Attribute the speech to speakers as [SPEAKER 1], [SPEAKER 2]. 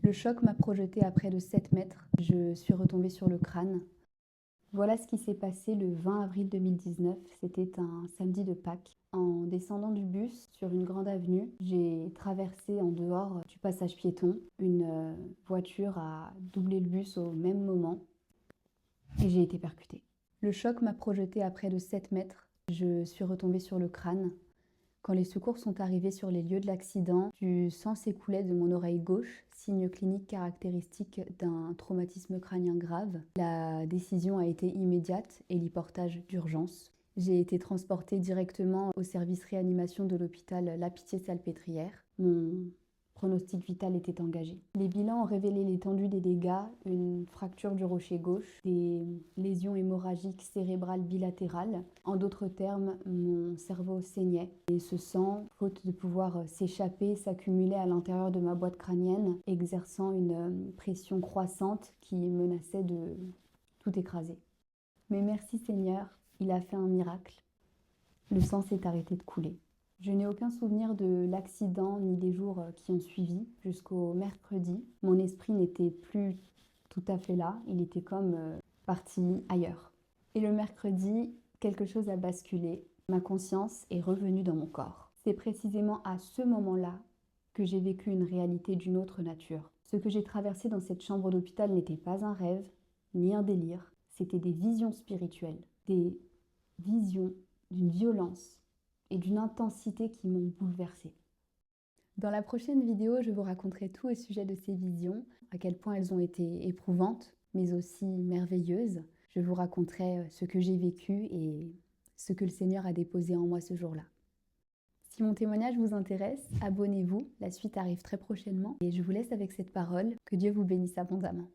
[SPEAKER 1] Le choc m'a projetée à près de 7 mètres. Je suis retombée sur le crâne. Voilà ce qui s'est passé le 20 avril 2019. C'était un samedi de Pâques. En descendant du bus sur une grande avenue, j'ai traversé en dehors du passage piéton. Une voiture a doublé le bus au même moment et j'ai été percutée. Le choc m'a projetée à près de 7 mètres. Je suis retombée sur le crâne. Quand les secours sont arrivés sur les lieux de l'accident, du sang s'écoulait de mon oreille gauche, signe clinique caractéristique d'un traumatisme crânien grave. La décision a été immédiate, héliportage d'urgence. J'ai été transportée directement au service réanimation de l'hôpital La Pitié-Salpêtrière. Mon pronostic vital était engagé. Les bilans ont révélé l'étendue des dégâts, une fracture du rocher gauche, des lésions hémorragiques cérébrales bilatérales. En d'autres termes, mon cerveau saignait et ce sang, faute de pouvoir s'échapper, s'accumulait à l'intérieur de ma boîte crânienne, exerçant une pression croissante qui menaçait de tout écraser. Mais merci Seigneur, il a fait un miracle. Le sang s'est arrêté de couler. Je n'ai aucun souvenir de l'accident ni des jours qui ont suivi jusqu'au mercredi. Mon esprit n'était plus tout à fait là, il était comme parti ailleurs. Et le mercredi, quelque chose a basculé. Ma conscience est revenue dans mon corps. C'est précisément à ce moment-là que j'ai vécu une réalité d'une autre nature. Ce que j'ai traversé dans cette chambre d'hôpital n'était pas un rêve, ni un délire. C'était des visions spirituelles, des visions d'une violence et d'une intensité qui m'ont bouleversée. Dans la prochaine vidéo, je vous raconterai tout au sujet de ces visions, à quel point elles ont été éprouvantes, mais aussi merveilleuses. Je vous raconterai ce que j'ai vécu et ce que le Seigneur a déposé en moi ce jour-là. Si mon témoignage vous intéresse, abonnez-vous, la suite arrive très prochainement et je vous laisse avec cette parole. Que Dieu vous bénisse abondamment.